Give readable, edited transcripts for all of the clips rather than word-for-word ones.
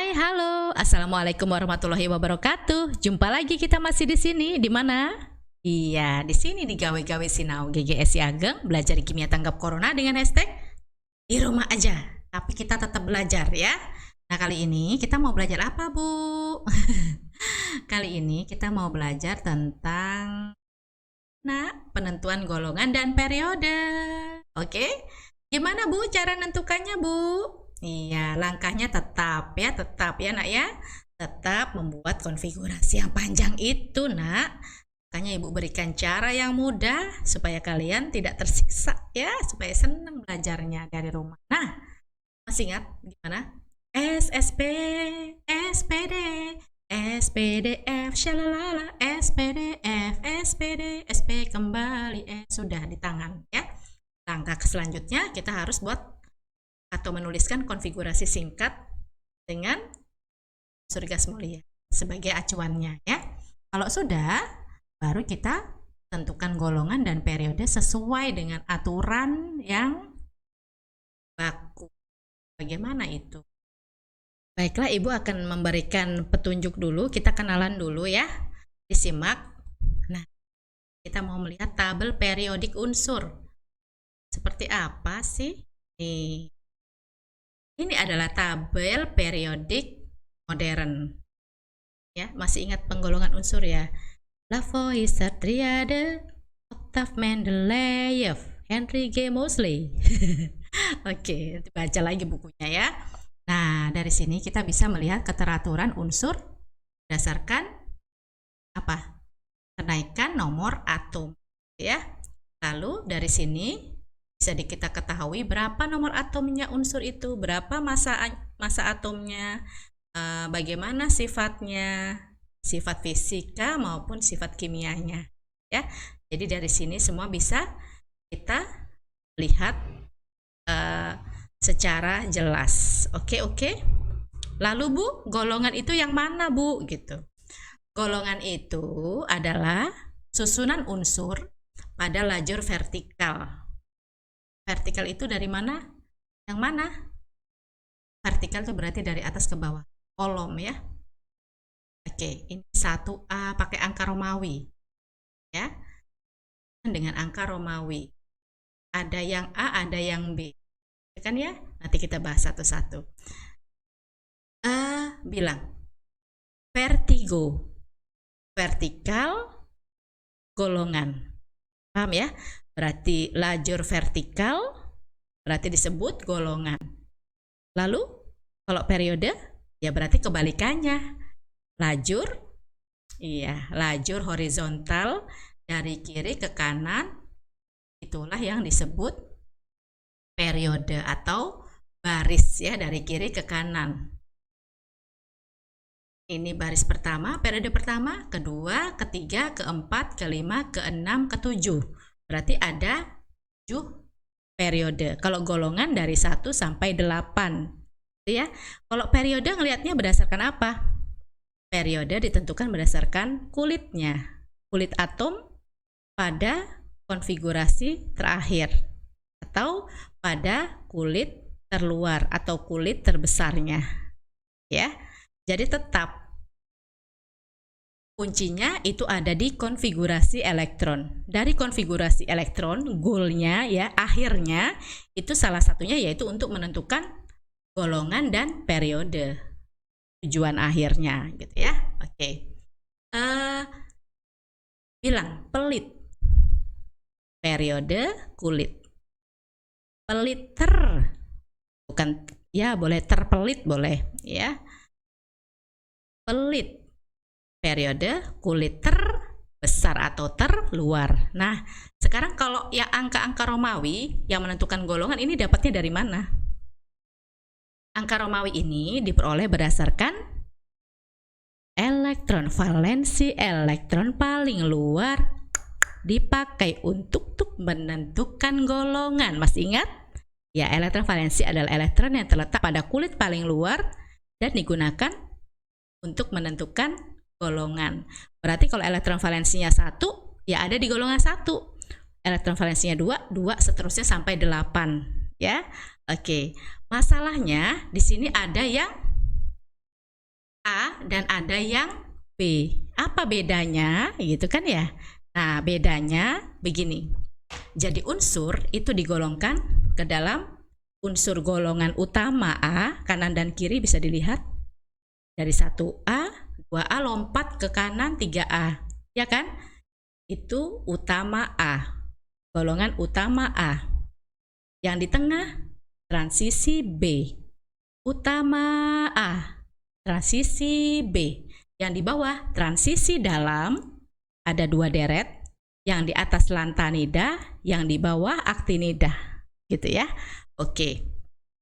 Hai, halo. Assalamualaikum warahmatullahi wabarakatuh. Jumpa lagi kita masih di sini. Di mana? Iya, di sini di Gawe-Gawe Sinau GGS Ageng, belajar kimia tanggap corona dengan hashtag di rumah aja. Tapi kita tetap belajar ya. Nah, kali ini kita mau belajar apa, Bu? Kali ini kita mau belajar tentang penentuan golongan dan periode. Oke? Gimana, Bu, cara nentukannya, Bu? Iya, langkahnya tetap ya nak ya. Tetap membuat konfigurasi yang panjang itu nak. Makanya ibu berikan cara yang mudah supaya kalian tidak tersiksa ya, supaya senang belajarnya dari rumah. Nah, masih ingat gimana? SSP, SPD, SPDF, shalalala, SPDF, SPD, SP kembali, sudah di tangan ya. Langkah selanjutnya kita harus buat atau menuliskan konfigurasi singkat dengan unsur gas mulia sebagai acuannya ya. Kalau sudah, baru kita tentukan golongan dan periode sesuai dengan aturan yang baku. Bagaimana itu? Baiklah, Ibu akan memberikan petunjuk dulu, kita kenalan dulu ya. Disimak. Nah, kita mau melihat tabel periodik unsur. Seperti apa sih? Ini adalah tabel periodik modern. Ya, masih ingat penggolongan unsur ya? Lavoisier triade, Octave Mendeleev, Henry G. Moseley. Oke, baca lagi bukunya ya. Nah, dari sini kita bisa melihat keteraturan unsur berdasarkan apa? Kenaikan nomor atom, ya. Lalu dari sini bisa kita ketahui berapa nomor atomnya unsur itu, berapa masa atomnya, bagaimana sifatnya, sifat fisika maupun sifat kimianya ya. Jadi dari sini semua bisa kita lihat secara jelas. Oke. Lalu Bu, golongan itu yang mana Bu gitu? Golongan itu adalah susunan unsur pada lajur vertikal. Vertikal itu dari mana? Yang mana? Vertikal itu berarti dari atas ke bawah, kolom ya. Oke, ini 1A pakai angka Romawi ya. Dengan angka Romawi. Ada yang A, ada yang B. Kan ya? Nanti kita bahas satu-satu. A bilang vertigo. Vertikal golongan. Paham ya? Berarti lajur vertikal berarti disebut golongan. Lalu kalau periode ya berarti kebalikannya. Lajur horizontal dari kiri ke kanan, itulah yang disebut periode atau baris ya, dari kiri ke kanan. Ini baris pertama, periode pertama, kedua, ketiga, keempat, kelima, keenam, ketujuh. Berarti ada 7 periode. Kalau golongan dari 1 sampai 8. Ya. Kalau periode ngelihatnya berdasarkan apa? Periode ditentukan berdasarkan kulitnya. Kulit atom pada konfigurasi terakhir atau pada kulit terluar atau kulit terbesarnya. Ya. Jadi tetap kuncinya itu ada di konfigurasi elektron. Dari konfigurasi elektron, goalnya ya, akhirnya itu salah satunya yaitu untuk menentukan golongan dan periode. Tujuan akhirnya gitu ya. Oke. Bilang pelit. Periode kulit. Peliter. Bukan ya, boleh terpelit boleh ya. Pelit. Periode kulit terbesar atau terluar. Nah, sekarang kalau ya angka-angka Romawi yang menentukan golongan ini dapatnya dari mana? Angka Romawi ini diperoleh berdasarkan elektron, valensi elektron paling luar dipakai untuk menentukan golongan. Masih ingat? Ya, elektron valensi adalah elektron yang terletak pada kulit paling luar dan digunakan untuk menentukan golongan. Berarti kalau elektron valensinya 1, ya ada di golongan 1. Elektron valensinya 2, seterusnya sampai 8 ya. Oke. Masalahnya di sini ada yang A dan ada yang B. Apa bedanya? Gitu kan ya. Nah, bedanya begini. Jadi unsur itu digolongkan ke dalam unsur golongan utama A, kanan dan kiri bisa dilihat. Dari 1A, 2A lompat ke kanan 3A. Ya kan? Itu utama A. Golongan utama A. Yang di tengah transisi B. Utama A. Transisi B. Yang di bawah transisi dalam ada 2 deret, yang di atas lantanida, yang di bawah aktinida, gitu ya. Oke.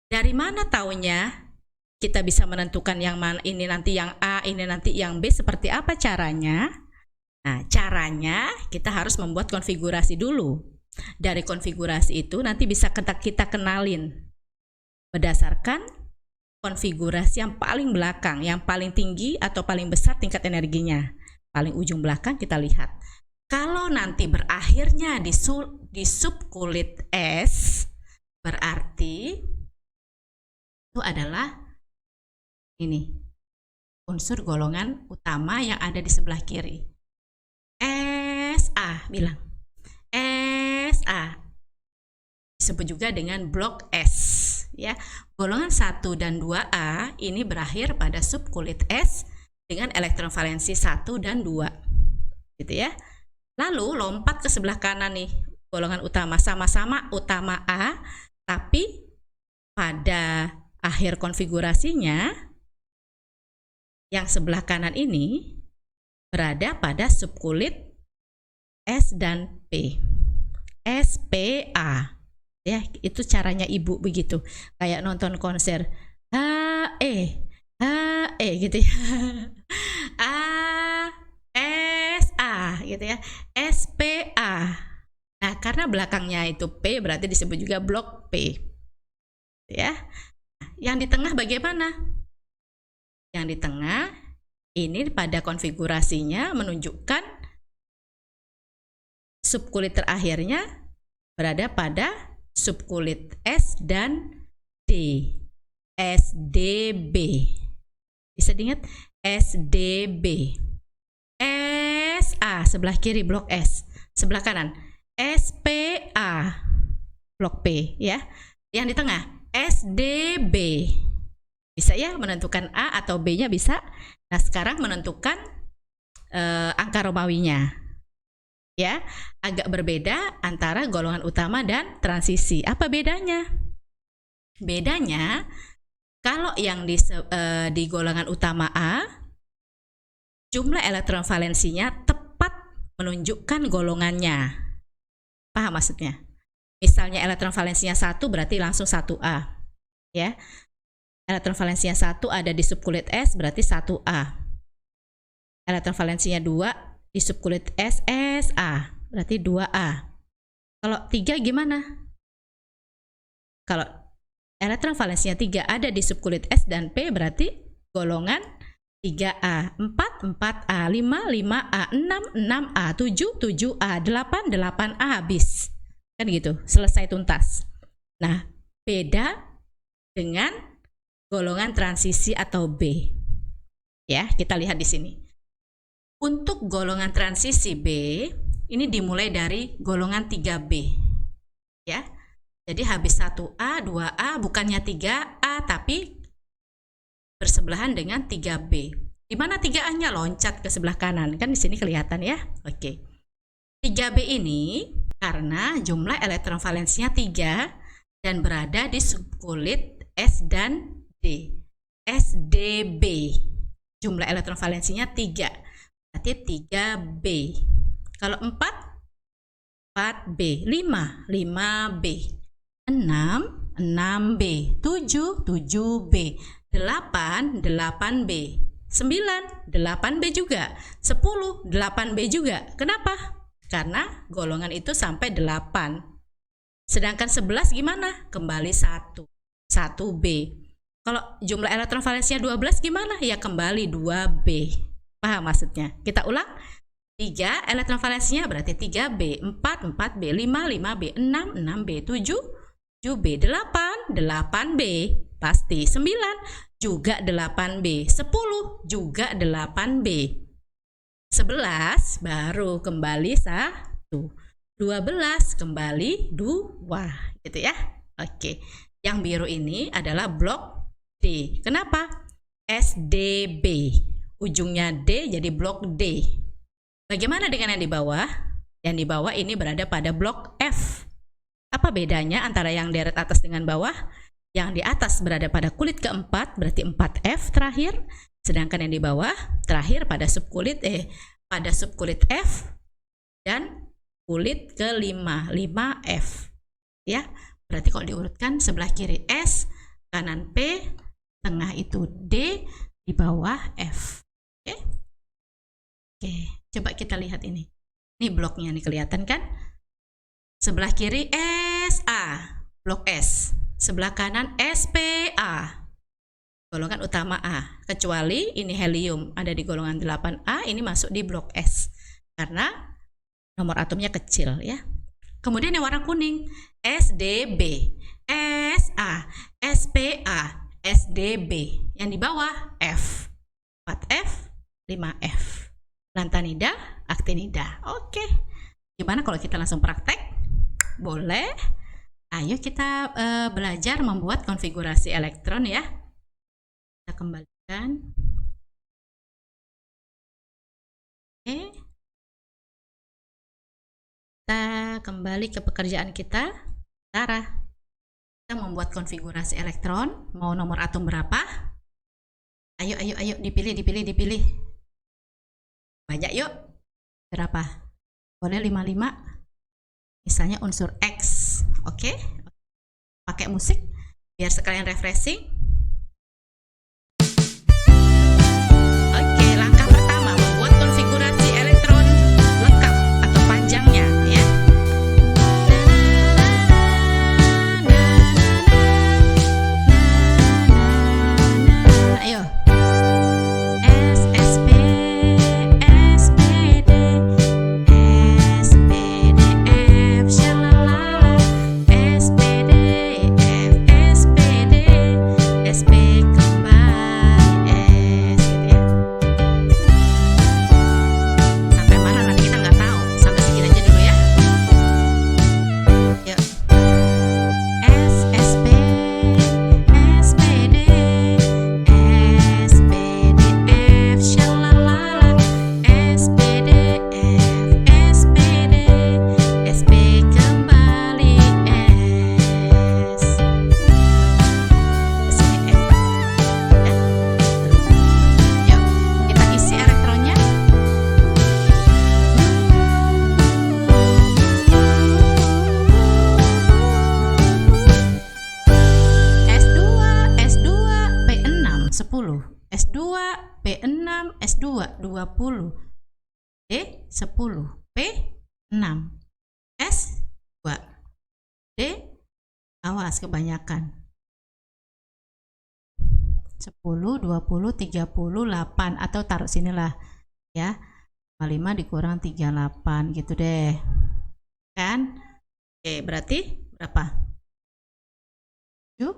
Dari mana taunya kita bisa menentukan yang mana, ini nanti yang A, ini nanti yang B, seperti apa caranya? Nah, caranya kita harus membuat konfigurasi dulu. Dari konfigurasi itu nanti bisa kita kenalin berdasarkan konfigurasi yang paling belakang, yang paling tinggi atau paling besar tingkat energinya. Paling ujung belakang kita lihat. Kalau nanti berakhirnya di subkulit S, berarti itu adalah ini unsur golongan utama yang ada di sebelah kiri. SA, bilang SA disebut juga dengan blok S. Ya, golongan 1 dan 2A ini berakhir pada subkulit S dengan elektron valensi 1 dan 2. Gitu ya. Lalu lompat ke sebelah kanan nih, golongan utama sama-sama utama A, tapi pada akhir konfigurasinya yang sebelah kanan ini berada pada subkulit S dan P. SPA. Ya, itu caranya ibu begitu, kayak nonton konser gitu ya. ASA gitu ya. SPA. Nah, karena belakangnya itu P berarti disebut juga blok P. Ya. Yang di tengah bagaimana? Yang di tengah ini pada konfigurasinya menunjukkan subkulit terakhirnya berada pada subkulit S dan D. SDB. Bisa diingat? SDB. SA sebelah kiri blok S, sebelah kanan SPA blok P ya. Yang di tengah SDB. Bisa ya menentukan A atau B-nya bisa. Nah, sekarang menentukan angka Romawinya. Ya, agak berbeda antara golongan utama dan transisi. Apa bedanya? Bedanya kalau yang di golongan utama A, jumlah elektron valensinya tepat menunjukkan golongannya. Paham maksudnya? Misalnya elektron valensinya 1 berarti langsung 1A. Ya. Elektron valensinya 1 ada di subkulit S berarti 1A. Elektron valensinya 2 di subkulit S, SA berarti 2A. Kalau 3 gimana? Kalau elektron valensinya 3 ada di subkulit S dan P berarti golongan 3A, 4, 4A, 5, 5A, 6, 6A, 7, 7A, 8, 8A habis. Kan gitu, selesai tuntas. Nah, beda dengan golongan transisi atau B. Ya, kita lihat di sini. Untuk golongan transisi B, ini dimulai dari golongan 3B. Ya. Jadi habis 1A, 2A, bukannya 3A tapi bersebelahan dengan 3B. Di mana 3A-nya loncat ke sebelah kanan? Kan di sini kelihatan ya. Oke. 3B ini karena jumlah elektron valensinya 3 dan berada di subkulit S dan D. SDB. Jumlah elektron valensinya 3. Berarti 3B. Kalau 4, 4B. 5, 5B. 6, 6B. 7, 7B. 8, 8B. 9, 8B juga. 10, 8B juga. Kenapa? Karena golongan itu sampai 8. Sedangkan 11 gimana? Kembali 1. 1B. Kalau jumlah elektron valensinya 12 gimana? Ya kembali 2B. Paham maksudnya? Kita ulang. 3 elektron valensinya berarti 3B, 4, 4B, 5, 5B, 6, 6B, 7, 7B, 8, 8B. Pasti 9, juga 8B. 10 juga 8B. 11 baru kembali 1. 12 kembali 2. Gitu ya. Oke. Yang biru ini adalah blok D. Kenapa? SDB. Ujungnya D jadi blok D. Bagaimana dengan yang di bawah? Yang di bawah ini berada pada blok F. Apa bedanya antara yang deret atas dengan bawah? Yang di atas berada pada kulit keempat, berarti 4F terakhir. Sedangkan yang di bawah terakhir pada subkulit F dan kulit kelima, 5F. Ya, berarti kalau diurutkan sebelah kiri S, kanan P, tengah itu D, di bawah F. Oke. Oke, coba kita lihat ini. Ini bloknya nih, kelihatan kan? Sebelah kiri SA, blok S. Sebelah kanan SPA, golongan utama A. Kecuali ini helium ada di golongan 8A, ini masuk di blok S karena nomor atomnya kecil ya. Kemudian yang warna kuning SDB, SA, SPA, SDB. Yang di bawah F, 4F, 5F. Lantanida, aktinida. Oke. Gimana kalau kita langsung praktek? Boleh. Ayo kita belajar membuat konfigurasi elektron ya. Kita kembalikan. Oke. Kita kembali ke pekerjaan kita. Sarah. Kita membuat konfigurasi elektron. Mau nomor atom berapa? Ayo, dipilih. Banyak yuk. Berapa? Boleh 55. Misalnya unsur X. Oke. Pakai musik biar sekalian refreshing. Oke, langkah pertama membuat konfigurasi elektron lengkap atau panjangnya ya. Ayo. SSP, SPD, SPDF, shalala, SPD, FSPD, SP kembali S gitu ya. Sampai mana nanti kita nggak tahu. Sampai segini aja dulu ya. Yuk. SSP, SPD, SPDF, shalala, SPDF, SPD, SP kembali S. Sini F. Yuk, kita isi elektronnya. S2, P6, 10. S2, P6, S2, 20. D10, P6, S2. D, awas kebanyakan. 10, 20, 38 atau taruh sinilah ya. 55 dikurang 38 gitu deh. Kan? Oke, berarti berapa? 7.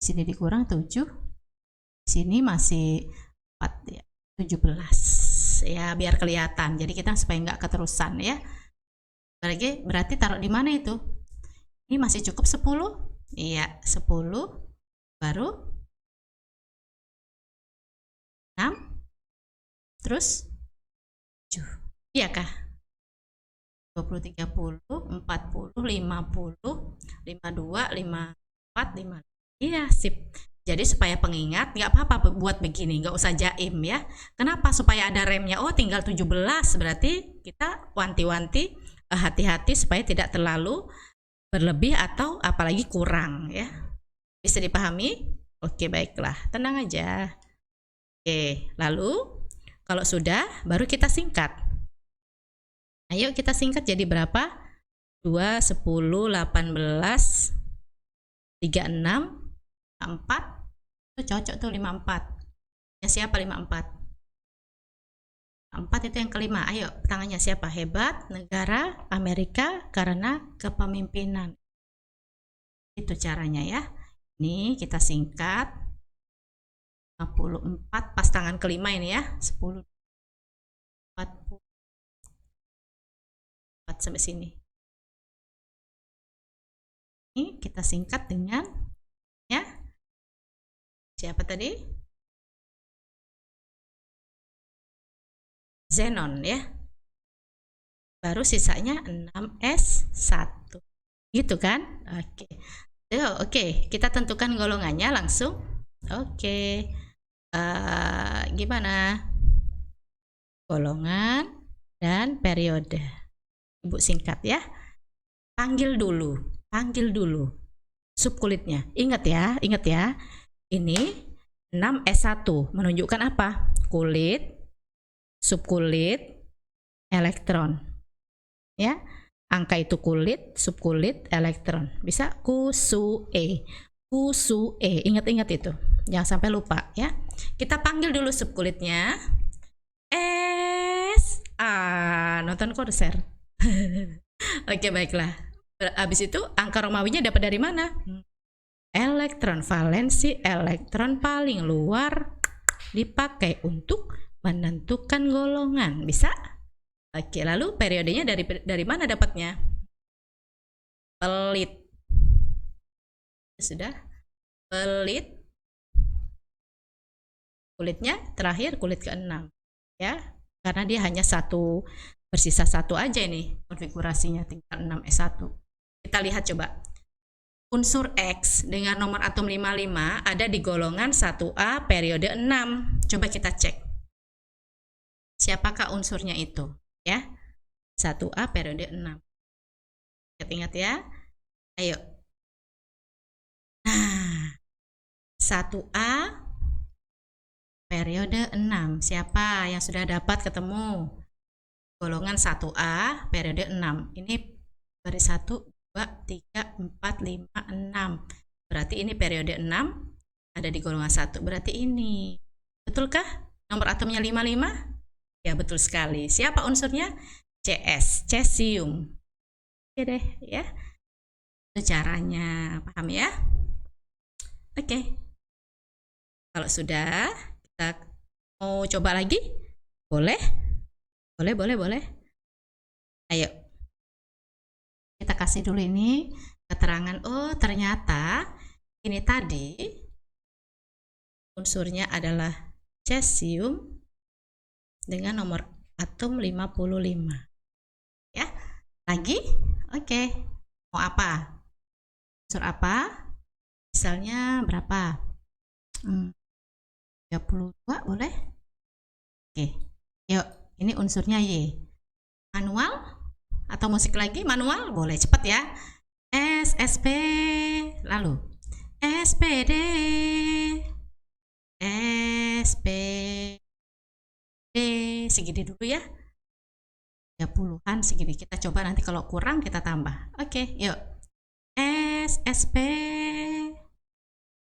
Sini dikurang 7. Sini masih 4 ya. 17. Ya, biar kelihatan. Jadi kita supaya nggak keterusan ya. Berarti taruh di mana itu? Ini masih cukup 10? Iya, 10 baru 6 terus 7. Iya kah? 20, 30, 40, 50, 52, 54, 55. Iya, sip. Jadi supaya pengingat, nggak apa-apa buat begini, nggak usah jaim ya. Kenapa? Supaya ada remnya. Oh, tinggal 17, berarti kita wanti-wanti, hati-hati supaya tidak terlalu berlebih atau apalagi kurang ya. Bisa dipahami? Oke, baiklah. Tenang aja. Oke, lalu kalau sudah, baru kita singkat. Ayo kita singkat jadi berapa? 2, 10, 18, 36, 4. Itu cocok tuh 54. Ya siapa 54? 4 itu yang kelima. Ayo, tangannya siapa? Hebat, negara Amerika karena kepemimpinan. Itu caranya ya. Ini kita singkat 54 pas tangan kelima ini ya, 10 40 sampai sini. Ini kita singkat dengan ya siapa tadi? Xenon ya. Baru sisanya 6s1. Gitu kan? Oke. Oke, kita tentukan golongannya langsung. Oke. Gimana? Golongan dan periode. Ibu singkat ya. Panggil dulu subkulitnya. Ingat ya. Ini 6s1 menunjukkan apa? Kulit, subkulit, elektron. Ya. Angka itu kulit, subkulit, elektron. Bisa Q-Su-E. Ingat-ingat itu. Jangan sampai lupa ya. Kita panggil dulu subkulitnya. Nonton konser. Oke, baiklah. Habis itu angka Romawinya dapat dari mana? Elektron. Valensi elektron paling luar dipakai untuk menentukan golongan. Bisa? Oke, lalu periodenya dari mana dapatnya? Pelit. Sudah? Pelit. Kulitnya terakhir kulit ke-6. Ya, karena dia hanya satu, bersisa satu aja ini konfigurasinya, tinggal 6s1. Kita lihat coba. Unsur X dengan nomor atom 55 ada di golongan 1A periode 6. Coba kita cek. Siapakah unsurnya itu? Ya, 1A periode 6. Ingat ya. Ayo. Nah, 1A periode 6. Siapa yang sudah dapat ketemu? Golongan 1A periode 6. Ini dari 1, 2, 3, 4, 5, 6. Berarti ini periode 6 ada di golongan 1. Berarti ini. Betulkah? Nomor atomnya 55? Ya, betul sekali. Siapa unsurnya? CS, cesium. Oke deh, ya. Itu caranya, paham ya? Oke. Kalau sudah, kita mau coba lagi? Boleh? Boleh. Ayo. Kita kasih dulu ini keterangan. Oh, ternyata ini tadi unsurnya adalah cesium dengan nomor atom 55. Ya, lagi? Oke. Mau apa? Unsur apa? Misalnya berapa? 32 boleh? Oke. Yuk, ini unsurnya Y. Manual atau musik lagi? Manual? Boleh, cepat ya. S, SP, lalu SPD, SP, segini dulu ya, 30-an segini. Kita coba nanti kalau kurang kita tambah. Oke, yuk. S, SP,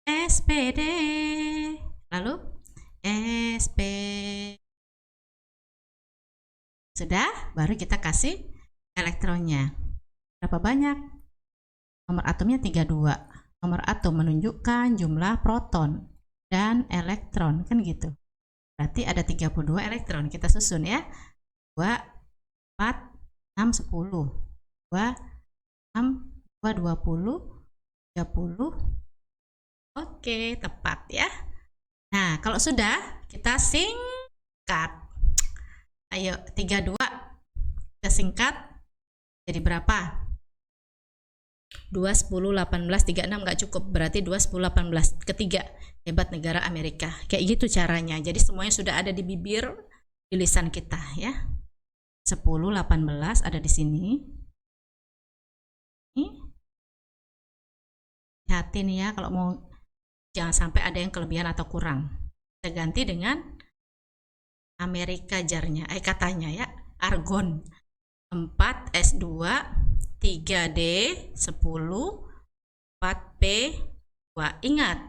SPD, lalu SP. Sudah, baru kita kasih elektronnya. Berapa banyak? Nomor atomnya 32. Nomor atom menunjukkan jumlah proton dan elektron, kan gitu. Berarti ada 32 elektron. Kita susun ya. 2, 4, 6, 10. 2, 6, 2, 20, 30. Oke, tepat ya. Nah, kalau sudah, kita singkat. Ayo, 32. Kita singkat. Jadi berapa? 2, 10, 18, 36 nggak cukup. Berarti 2, 10, 18. Ketiga, hebat negara Amerika. Kayak gitu caranya. Jadi semuanya sudah ada di bibir, di lisan kita ya. 10, 18 ada di sini. Hati nih ya, kalau mau jangan sampai ada yang kelebihan atau kurang. Kita ganti dengan Amerika jarnya, katanya ya, argon 4 S2 3D 10 4P 2. Ingat,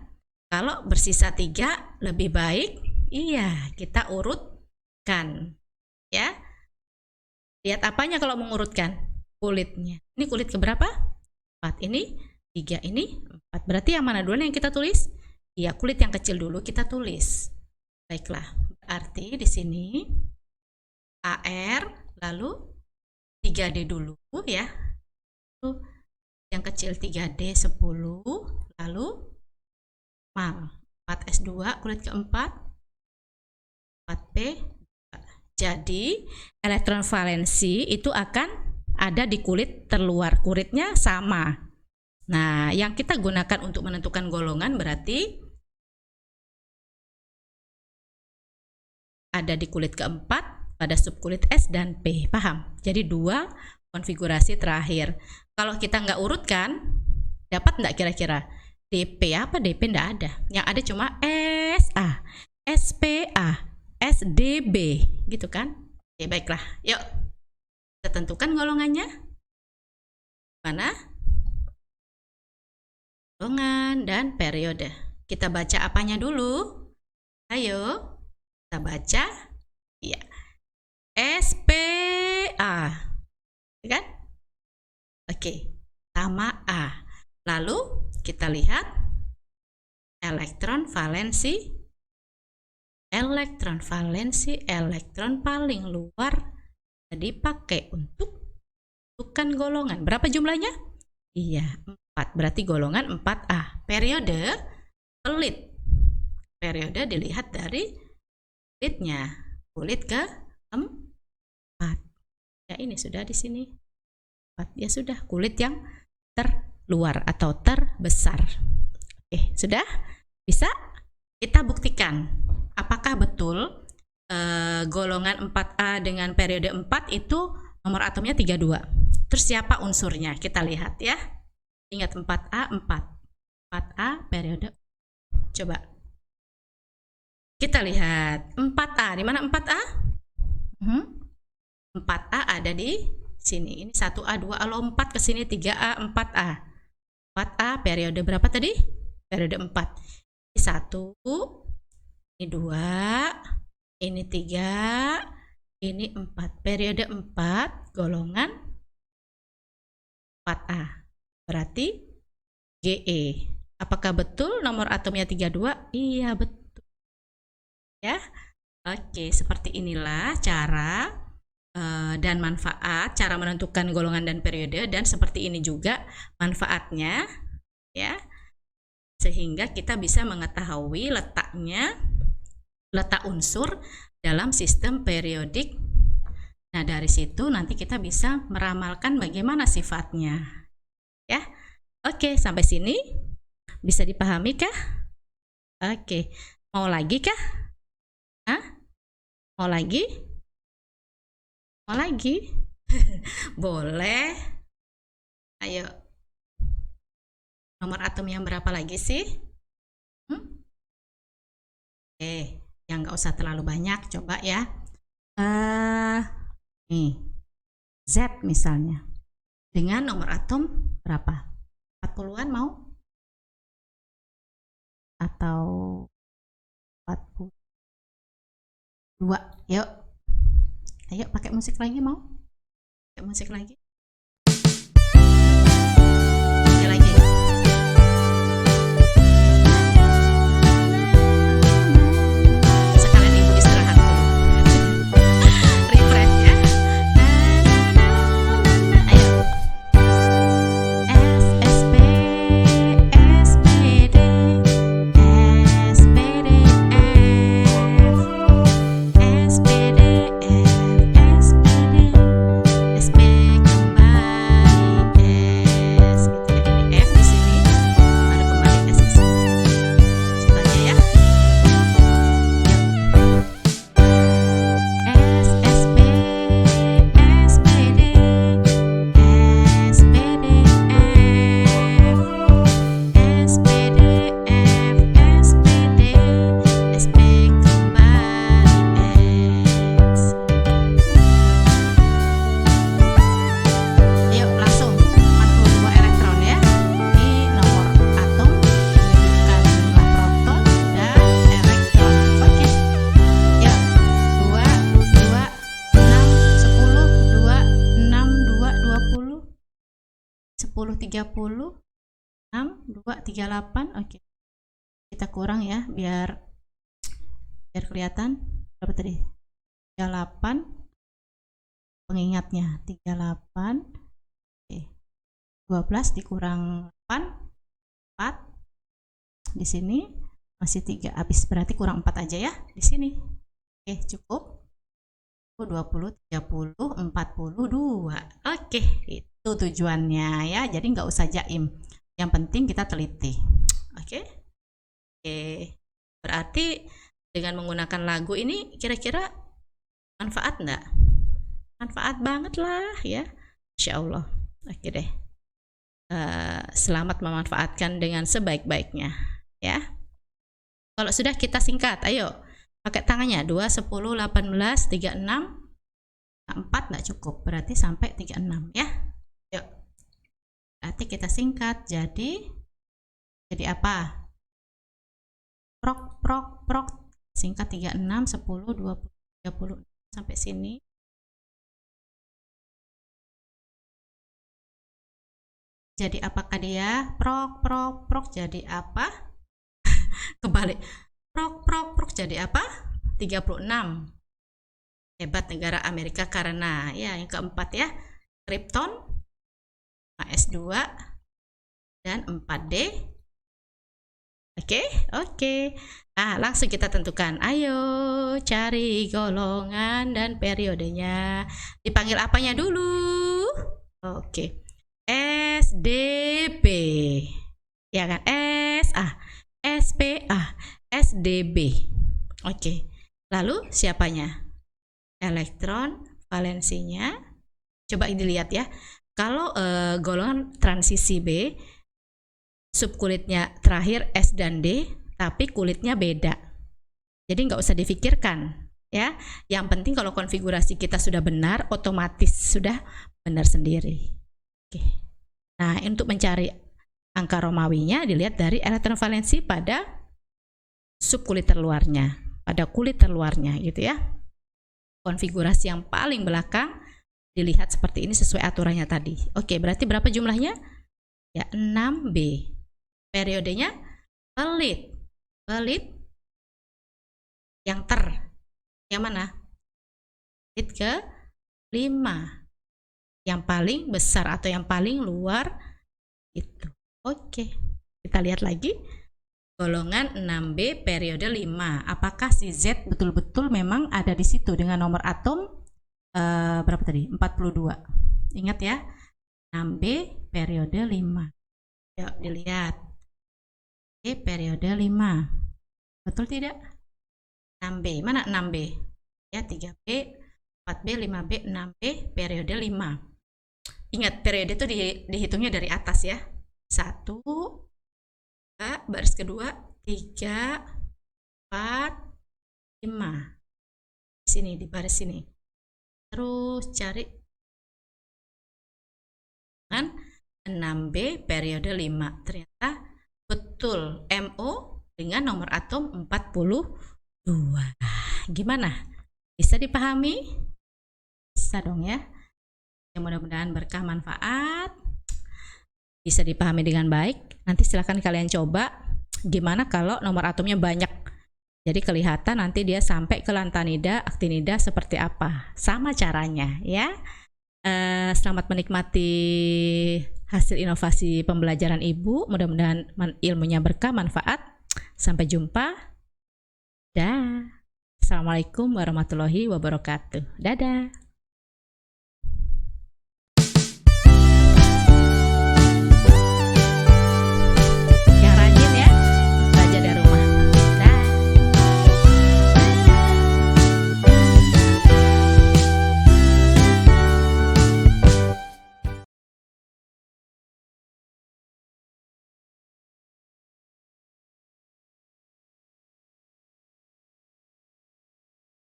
kalau bersisa 3 lebih baik iya kita urutkan ya. Lihat apanya kalau mengurutkan? Kulitnya. Ini kulit keberapa? 4. Ini 3 ini 4. Berarti yang mana dulu yang kita tulis? Iya, kulit yang kecil dulu kita tulis. Baiklah, berarti di sini AR, lalu 3D dulu ya. Yang kecil 3D 10, lalu mal 4S2 kulit keempat 4P. Jadi elektron valensi itu akan ada di kulit terluar, kuritnya sama. Nah, yang kita gunakan untuk menentukan golongan berarti ada di kulit keempat pada subkulit S dan P, paham? Jadi 2 konfigurasi terakhir. Kalau kita nggak urutkan, dapat nggak kira-kira? DP apa? DP nggak ada. Yang ada cuma SA, SPA, SDB, gitu kan? Oke, baiklah. Yuk, kita tentukan golongannya. Mana? Golongan dan periode. Kita baca apanya dulu? Ayo, kita baca. Ya, SPA, kan? Oke, sama A. Lalu kita lihat elektron valensi, elektron paling luar dipakai untuk menentukan golongan. Berapa jumlahnya? Iya, 4. Berarti golongan 4A. Periode pelit. Periode dilihat dari kulitnya. Kulit ke-4. Ya, ini sudah di sini. 4. Ya sudah, kulit yang terluar atau terbesar. Oke, sudah? Bisa? Kita buktikan. Apakah betul golongan 4A dengan periode 4 itu nomor atomnya 32? Terus siapa unsurnya? Kita lihat ya. Ingat 4A, 4A periode. Coba. Kita lihat 4A. Di mana 4A? 4A ada di sini. Ini 1A, 2A, lompat ke sini 3A, 4A. 4A periode berapa tadi? Periode 4. Ini 1, ini 2, ini 3, ini 4. Periode 4 golongan 4A. Berarti GE. Apakah betul nomor atomnya 32? Iya, betul. Ya. Oke, seperti inilah cara dan manfaat cara menentukan golongan dan periode, dan seperti ini juga manfaatnya ya, sehingga kita bisa mengetahui letak unsur dalam sistem periodik. Nah, dari situ nanti kita bisa meramalkan bagaimana sifatnya ya. Oke, sampai sini bisa dipahami kah? Oke, mau lagi kah? Mau lagi? Mau lagi? Boleh. Ayo. Nomor atom yang berapa lagi sih? Yang nggak usah terlalu banyak. Coba ya. Nih. Z misalnya. Dengan nomor atom berapa? 40-an mau? Atau 42? Yuk. Ayo pakai musik lagi, mau? Pakai musik lagi. Oke, lagi. Sekalian ibu istirahat dulu. Refresh ya. Ayo. SSP, SPD, SPDF, SPDF, SP kembali S, gitu ya. Ini F di sini, baru kembali S di sini. Coba aja ya. SSP, SPD, SPDF, SPDF, SPD, SP kembali S. Ayo langsung 42 elektron ya. Ini nomor atom menunjukkan jumlah proton dan elektron. Oke. Ya. 2, 2, 6, 10, 2, 6, 2, 20, 10, 30, 6, 2, 38. Oke. Kita kurang ya, biar kelihatan. Berapa tadi? 38. Pengingatnya 38. Oke. 12 dikurang 8. 4. Di sini masih 3. Habis, berarti kurang 4 aja ya di sini. Oke, cukup. 20, 30, 42. Oke, itu tujuannya ya. Jadi nggak usah jaim. Yang penting kita teliti. Oke. Oke. Berarti dengan menggunakan lagu ini kira-kira manfaat nggak? Manfaat banget lah ya. Insya Allah. Oke deh. Selamat memanfaatkan dengan sebaik-baiknya ya. Kalau sudah, kita singkat. Ayo. Pakai tangannya 2, 10, 18, 36, 4 nggak cukup, berarti sampai 36 ya. Yuk, berarti kita singkat jadi apa? Prok, prok, prok. Singkat 36, 10, 20, 30 sampai sini. Jadi apakah dia? Prok, prok, prok jadi apa? Kebalik. Prok, prok, prok jadi apa? 36. Hebat negara Amerika karena ya. Yang keempat ya, Krypton, S2 dan 4D. Oke. Nah, langsung kita tentukan. Ayo cari golongan dan periodenya. Dipanggil apanya dulu? Oke. SDB. Ya kan? SPA, SDB. Oke. Lalu siapanya? Elektron valensinya. Coba dilihat ya. Kalau golongan transisi B, subkulitnya terakhir S dan D, tapi kulitnya beda. Jadi nggak usah difikirkan ya. Yang penting kalau konfigurasi kita sudah benar, otomatis sudah benar sendiri. Oke. Nah, untuk mencari angka Romawinya dilihat dari elektron valensi pada subkulit terluarnya, pada kulit terluarnya gitu ya. Konfigurasi yang paling belakang dilihat seperti ini sesuai aturannya tadi. Oke, berarti berapa jumlahnya? Ya, 6B. Periodenya pelit. Pelit yang yang mana? Pelit ke 5. Yang paling besar atau yang paling luar itu. Oke, kita lihat lagi. Golongan 6B periode 5. Apakah si Z betul-betul memang ada di situ dengan nomor atom berapa tadi? 42. Ingat ya, 6B periode 5. Yuk dilihat. Oke, periode 5. Betul tidak? 6B. Mana 6B? Ya, 3B, 4B, 5B, 6B periode 5. Ingat, periode itu dihitungnya dari atas ya. 1, 2, baris kedua, 3, 4, 5. Di sini, di baris sini. Terus cari kan 6B periode 5. Ternyata betul MO dengan nomor atom 42. Gimana? Bisa dipahami? Bisa dong ya. Yang mudah-mudahan berkah manfaat. Bisa dipahami dengan baik. Nanti silahkan kalian coba gimana kalau nomor atomnya banyak. Jadi kelihatan nanti dia sampai ke lantanida, aktinida seperti apa. Sama caranya ya. Selamat menikmati hasil inovasi pembelajaran Ibu. Mudah-mudahan ilmunya berkah, manfaat. Sampai jumpa. Dah. Assalamualaikum warahmatullahi wabarakatuh. Dadah.